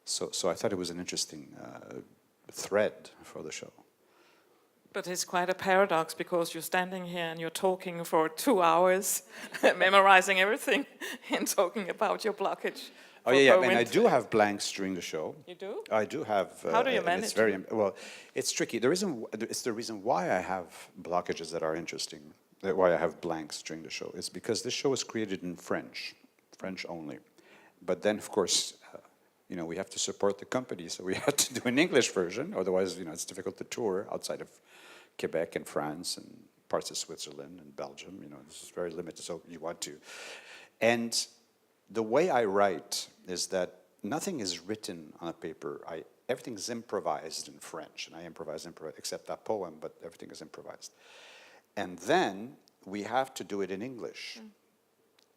So I thought it was an interesting thread for the show. But it's quite a paradox, because you're standing here and you're talking for 2 hours, memorizing everything, and talking about your blockage. Oh yeah. I mean, I do have blanks during the show. You do? I do have. How do you manage? It's tricky. It's the reason why I have blockages that are interesting. Why I have blanks during the show is because this show was created in French only. But then, of course, we have to support the company, so we had to do an English version. Otherwise, it's difficult to tour outside of Quebec and France and parts of Switzerland and Belgium. This is very limited, so you want to. And the way I write is that nothing is written on a paper. Everything is improvised in French, and I improvise except that poem, but everything is improvised. And then we have to do it in English.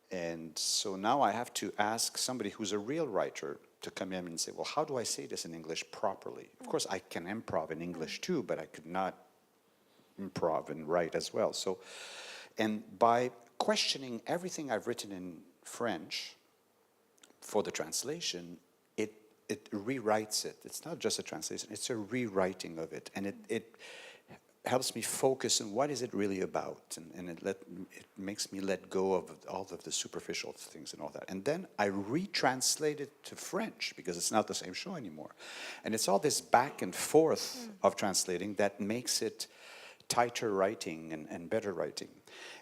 And so now I have to ask somebody who's a real writer to come in and say, well, how do I say this in English properly? Of course, I can improv in English too, but I could not improv and write as well. So, and by questioning everything I've written in French for the translation, it rewrites it. It's not just a translation, it's a rewriting of it. And it helps me focus on what is it really about, and it makes me let go of all of the superficial things and all that. And then I retranslate it to French, because it's not the same show anymore. And it's all this back and forth of translating that makes it tighter writing and better writing.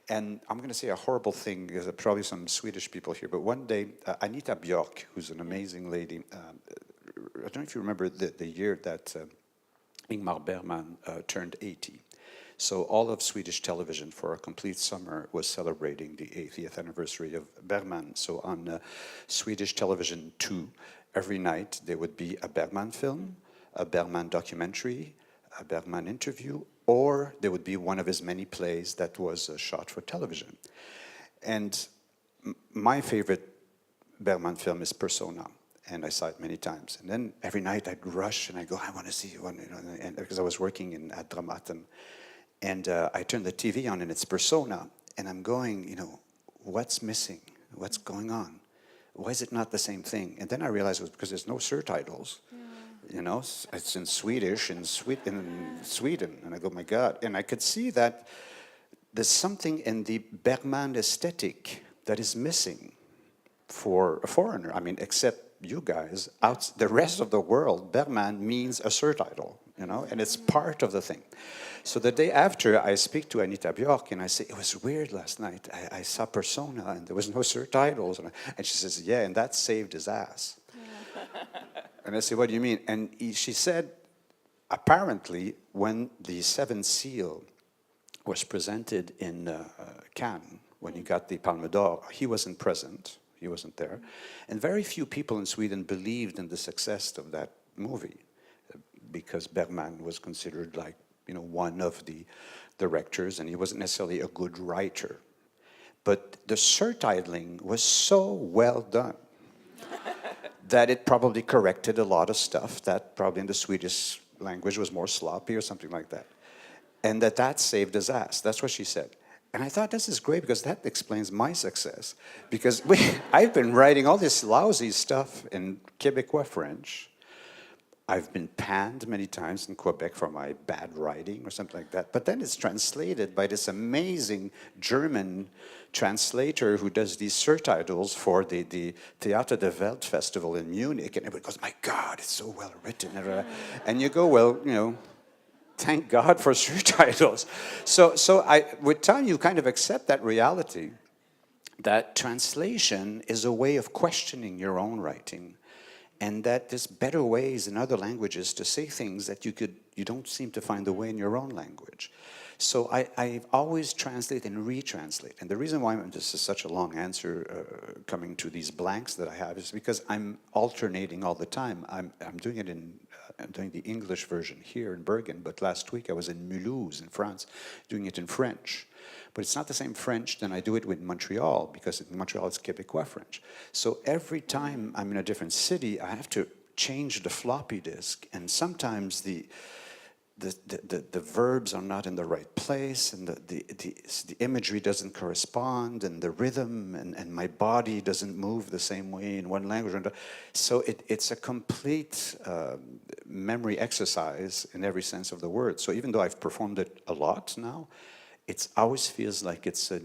And I'm going to say a horrible thing, because there are probably some Swedish people here, but one day, Anita Björk, who's an amazing lady, I don't know if you remember the year that Ingmar Bergman turned 80. So all of Swedish television for a complete summer was celebrating the 80th anniversary of Bergman. So on Swedish television 2, every night there would be a Bergman film, a Bergman documentary, a Bergman interview, or there would be one of his many plays that was shot for television. And my favorite Bergman film is Persona, and I saw it many times. And then every night I'd rush and I'd go, I want to see one, and because I was working at Dramaten. And I turned the TV on and it's Persona, and I'm going, what's missing? What's going on? Why is it not the same thing? And then I realized it was because there's no surtitles. It's in Swedish in Sweden, and I go, my God. And I could see that there's something in the Bergman aesthetic that is missing for a foreigner. I mean, except you guys, the rest of the world, Bergman means a surtitle, and it's part of the thing. So the day after, I speak to Anita Björk, and I say, it was weird last night. I saw Persona, and there was no surtitles. And she says, yeah, and that saved his ass. And I say, what do you mean? And she said, apparently, when the Seventh Seal was presented in Cannes when he got the Palme d'Or. He wasn't present. He wasn't there. And very few people in Sweden believed in the success of that movie because Bergman was considered like, one of the directors, and he wasn't necessarily a good writer. But the surtitling was so well done that it probably corrected a lot of stuff that probably in the Swedish language was more sloppy or something like that. And that saved his ass. That's what she said. And I thought, this is great because that explains my success. Because I've been writing all this lousy stuff in Quebecois French. I've been panned many times in Quebec for my bad writing or something like that. But then it's translated by this amazing German translator who does these surtitles for the Theater der Welt Festival in Munich. And everybody goes, my God, it's so well written. And you go, well, thank God for surtitles. So with time, you kind of accept that reality, that translation is a way of questioning your own writing, and that there's better ways in other languages to say things that you don't seem to find a way in your own language. So I've always translate and retranslate. And the reason why this is such a long answer coming to these blanks that I have is because I'm alternating all the time. I'm doing it I'm doing the English version here in Bergen, but last week I was in Mulhouse in France doing it in French. But it's not the same French than I do it with Montreal, because in Montreal it's Quebecois French. So every time I'm in a different city, I have to change the floppy disk, and sometimes the verbs are not in the right place, and the imagery doesn't correspond, and the rhythm and my body doesn't move the same way in one language. So it's a complete memory exercise in every sense of the word. So even though I've performed it a lot now, it always feels like it's a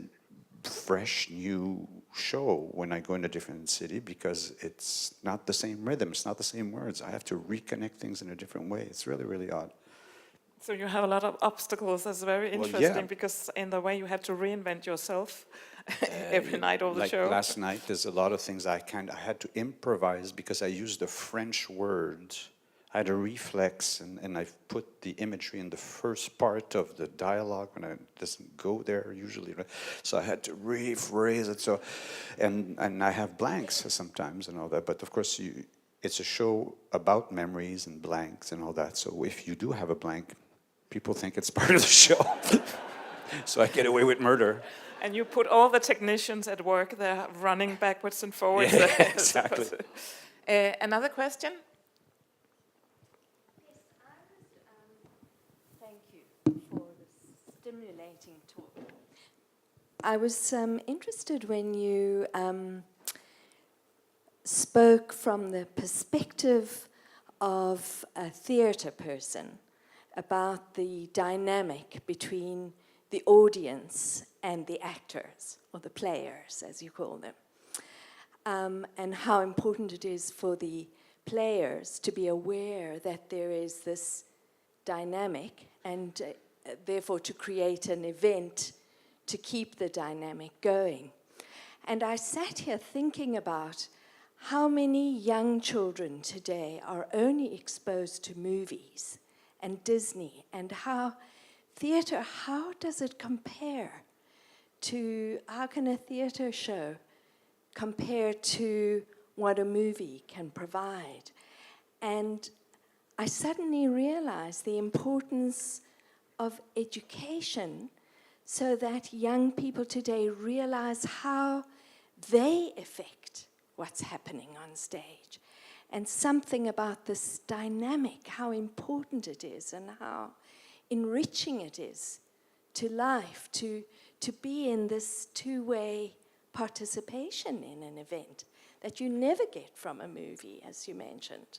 fresh, new show when I go in a different city, because it's not the same rhythm, it's not the same words. I have to reconnect things in a different way. It's really, really odd. So you have a lot of obstacles. That's very interesting, because in the way you had to reinvent yourself every night of the show. Like last night, there's a lot of things I had to improvise because I used a French word. I had a reflex, and I put the imagery in the first part of the dialogue when it doesn't go there usually. Right? So I had to rephrase it. So, and I have blanks sometimes and all that. But of course, it's a show about memories and blanks and all that. So if you do have a blank, people think it's part of the show. So I get away with murder. And you put all the technicians at work there running backwards and forwards. Yeah, exactly. Another question? Thank you for this stimulating talk. I was interested when you spoke from the perspective of a theatre person about the dynamic between the audience and the actors, or the players, as you call them, and how important it is for the players to be aware that there is this dynamic, and therefore to create an event to keep the dynamic going. And I sat here thinking about how many young children today are only exposed to movies and Disney, and how theatre, how does it compare to, how can a theatre show compare to what a movie can provide? And I suddenly realized the importance of education, so that young people today realize how they affect what's happening on stage. And something about this dynamic, how important it is and how enriching it is to life, to be in this two-way participation in an event that you never get from a movie, as you mentioned.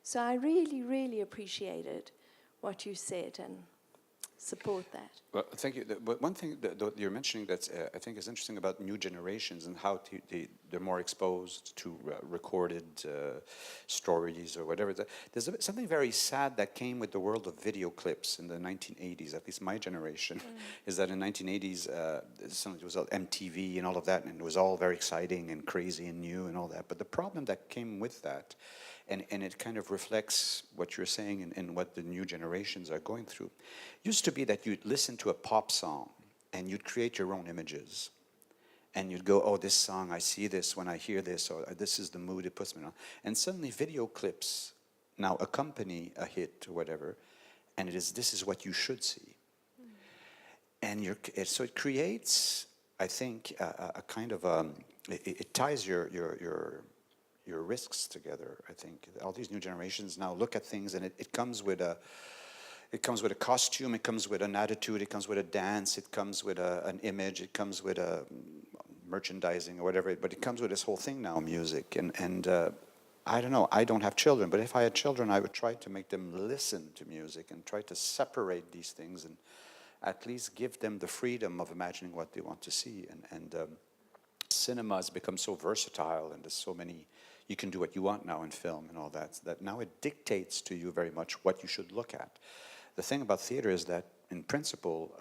So I really, really appreciated what you said and support that. Well, thank you. But one thing that you're mentioning that I think is interesting about new generations and how they're more exposed to recorded stories or whatever. There's something very sad that came with the world of video clips in the 1980s, at least my generation, is that in 1980s, it was MTV and all of that, and it was all very exciting and crazy and new and all that. But the problem that came with that, and it kind of reflects what you're saying and what the new generations are going through, used to be that you'd listen to a pop song and you'd create your own images. And you'd go, oh, this song, I see this when I hear this, or this is the mood it puts me on. And suddenly video clips now accompany a hit or whatever, and this is what you should see. And so it creates, I think, a kind of, it ties your risks together, I think. All these new generations now look at things, and it comes with a costume, it comes with an attitude, it comes with a dance, it comes with an image, it comes with a merchandising or whatever, but it comes with this whole thing now, music. And I don't know, I don't have children, but if I had children, I would try to make them listen to music and try to separate these things and at least give them the freedom of imagining what they want to see. And cinema has become so versatile, and there's so many, you can do what you want now in film and all that now it dictates to you very much what you should look at. The thing about theater is that, in principle,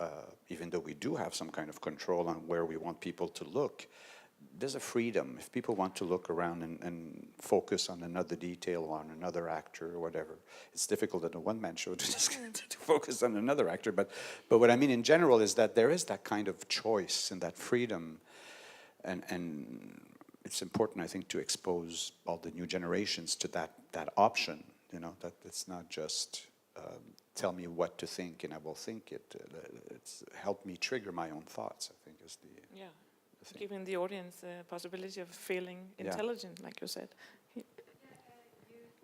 even though we do have some kind of control on where we want people to look, there's a freedom. If people want to look around and focus on another detail, on another actor or whatever, it's difficult in a one-man show to just to focus on another actor. But what I mean in general is that there is that kind of choice and that freedom, and it's important, I think, to expose all the new generations to that option. You know, that it's not just tell me what to think and I will think it. It's helped me trigger my own thoughts, I think, is the thing. Giving the audience the possibility of feeling intelligent, like you said. You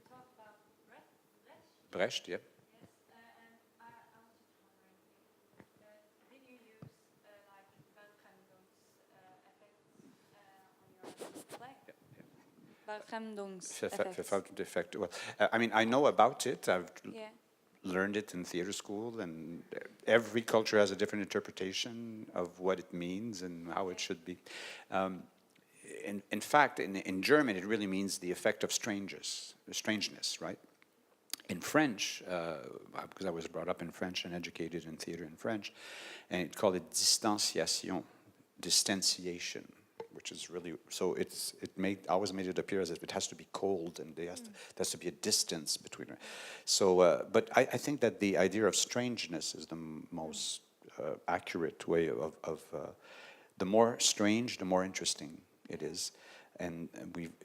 talked about Brecht. Brecht, yeah. Yes, and I was just wondering, did you use like Weltfremdungseffekt? Effect. Well, I mean, I know about it. I've learned it in theater school, and every culture has a different interpretation of what it means and how it should be. In fact, in German, it really means the effect of strangeness, right? In French, because I was brought up in French and educated in theater in French, and it called it distanciation, which is really, so I always made it appear as if it has to be cold and there has to be a distance between it. So, but I think that the idea of strangeness is the most accurate way of the more strange, the more interesting it is. And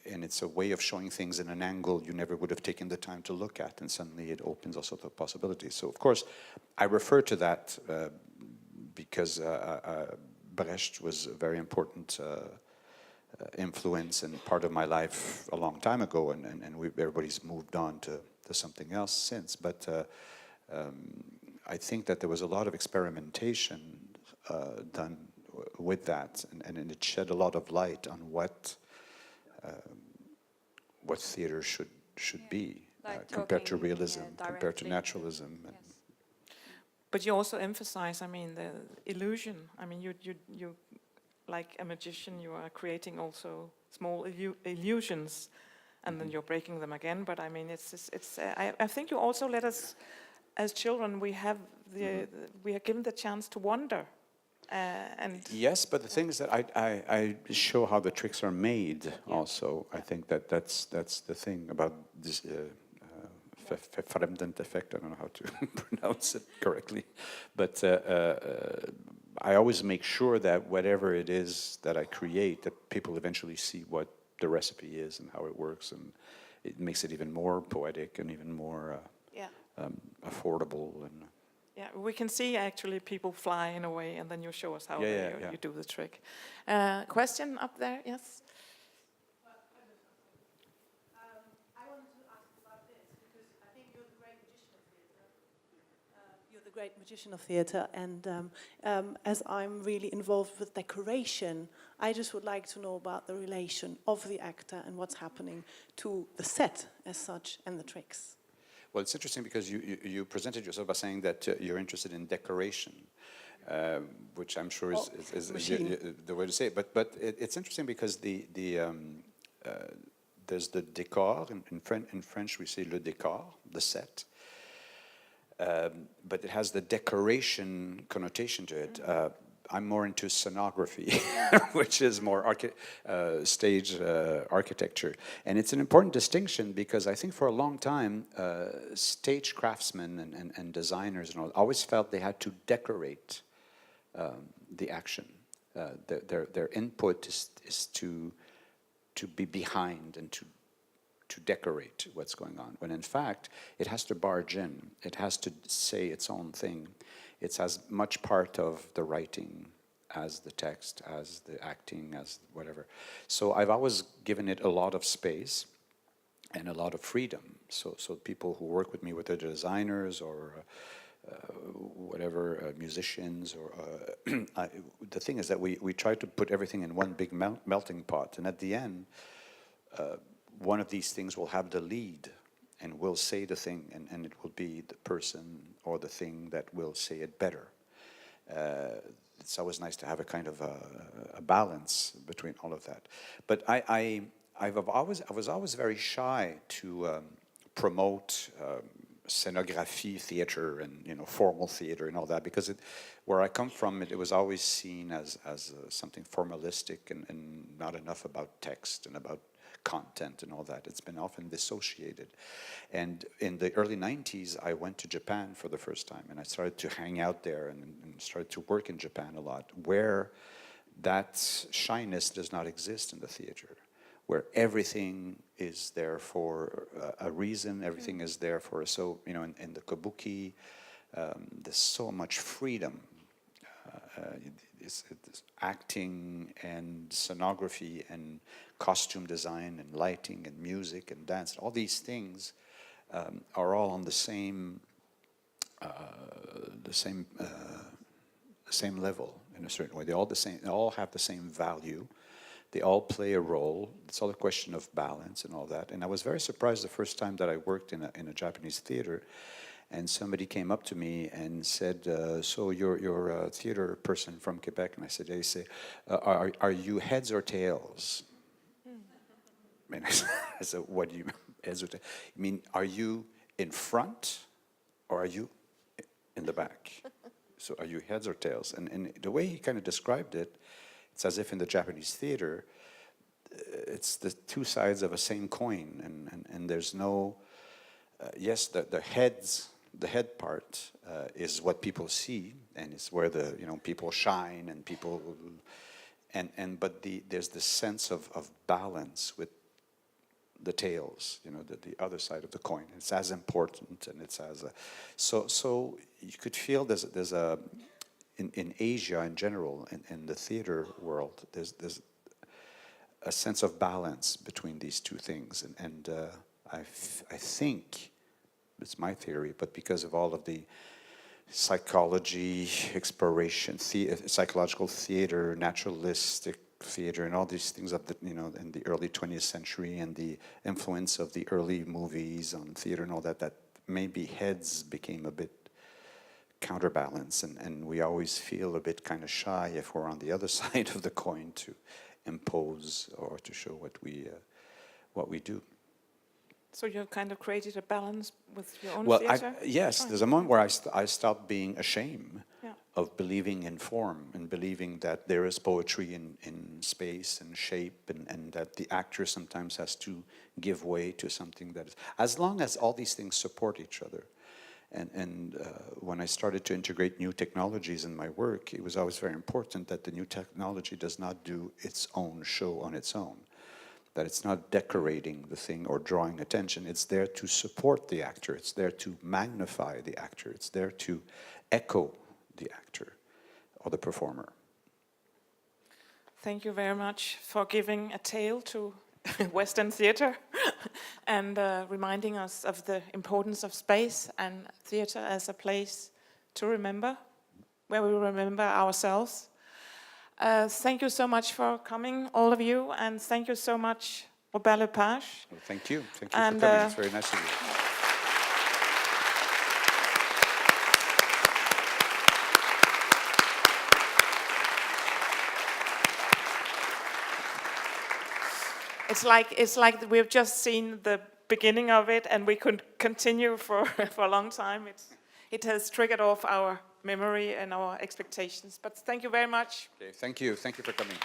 it's a way of showing things in an angle you never would have taken the time to look at, and suddenly it opens all sorts of possibilities. So, of course, I refer to that because Brecht was a very important influence and part of my life a long time ago, and everybody's moved on to something else since. But I think that there was a lot of experimentation done with that, and it shed a lot of light on what theater should be, like compared to realism, compared to naturalism. Yes. But you also emphasize, I mean, the illusion. I mean, you like a magician, you are creating also small illusions, and then you're breaking them again. But I mean, I think you also let us, as children, we are given the chance to wonder. And yes, but the thing is that I show how the tricks are made. Also, I think that's the thing about this. Fremdent effect, I don't know how to pronounce it correctly, but I always make sure that whatever it is that I create, that people eventually see what the recipe is and how it works, and it makes it even more poetic and even more affordable. And we can see actually people fly in a way, and then you show us how you do the trick. Question up there, yes? Great magician of theatre, and as I'm really involved with decoration, I just would like to know about the relation of the actor and what's happening to the set as such and the tricks. Well, it's interesting because you presented yourself by saying that you're interested in decoration, which I'm sure is machine. the way to say it. But it's interesting because there's the décor. In French, we say le décor, the set. But it has the decoration connotation to it. I'm more into scenography, which is more stage architecture. And it's an important distinction because I think for a long time, stage craftsmen and designers and all always felt they had to decorate the action. Their input is to be behind and to decorate what's going on, when in fact it has to barge in, it has to say its own thing. It's as much part of the writing as the text, as the acting, as whatever. So I've always given it a lot of space and a lot of freedom. So people who work with me, whether they're designers or whatever, musicians, or the thing is that we try to put everything in one big melting pot, and at the end, one of these things will have the lead and will say the thing, and it will be the person or the thing that will say it better. It's always nice to have a kind of a balance between all of that. But I was always very shy to promote scenography theater and formal theater and all that, because where I come from, it was always seen as something formalistic and not enough about text and about content and all that. It's been often dissociated. And in the early 90s, I went to Japan for the first time, and I started to hang out there and started to work in Japan a lot, where that shyness does not exist in the theater, where everything is there for a reason, everything is there for, so, in the kabuki, there's so much freedom. It's acting and scenography and costume design and lighting and music and dance. All these things are all on the same level in a certain way. They all have the same value. They all play a role. It's all a question of balance and all that. And I was very surprised the first time that I worked in a Japanese theater. And somebody came up to me and said, so you're a theater person from Quebec? And I said, they say, are you heads or tails? And I said, what do you mean, heads or tails? You mean, are you in front or are you in the back? So are you heads or tails? And the way he kind of described it, it's as if in the Japanese theater, it's the two sides of a same coin. And there's no, yes, the head part is what people see, and it's where the people shine and people, but there's this sense of balance with the tails, the other side of the coin. It's as important, and it's as so you could feel there's a in Asia in general, in the theater world, there's a sense of balance between these two things, and I think. It's my theory, but because of all of the psychology, exploration, psychological theater, naturalistic theater, and all these things of in the early 20th century, and the influence of the early movies on theater and all that maybe heads became a bit counterbalance, and we always feel a bit kind of shy if we're on the other side of the coin to impose or to show what we do. So you kind of created a balance with your own well, theater? Yes, there's a moment where I stopped being ashamed Yeah. of believing in form and believing that there is poetry in space and shape, and that the actor sometimes has to give way to something that is, as long as all these things support each other. And when I started to integrate new technologies in my work, it was always very important that the new technology does not do its own show on its own. That it's not decorating the thing or drawing attention. It's there to support the actor. It's there to magnify the actor. It's there to echo the actor or the performer. Thank you very much for giving a tale to Western theater and reminding us of the importance of space and theater as a place to remember, where we remember ourselves. Thank you so much for coming, all of you, and thank you so much, Robert Lepage. Well, thank you. Thank you for coming. It's very nice of you. It's like we've just seen the beginning of it, and we could continue for for a long time. It has triggered off our memory and our expectations. But thank you very much. Okay, thank you for coming.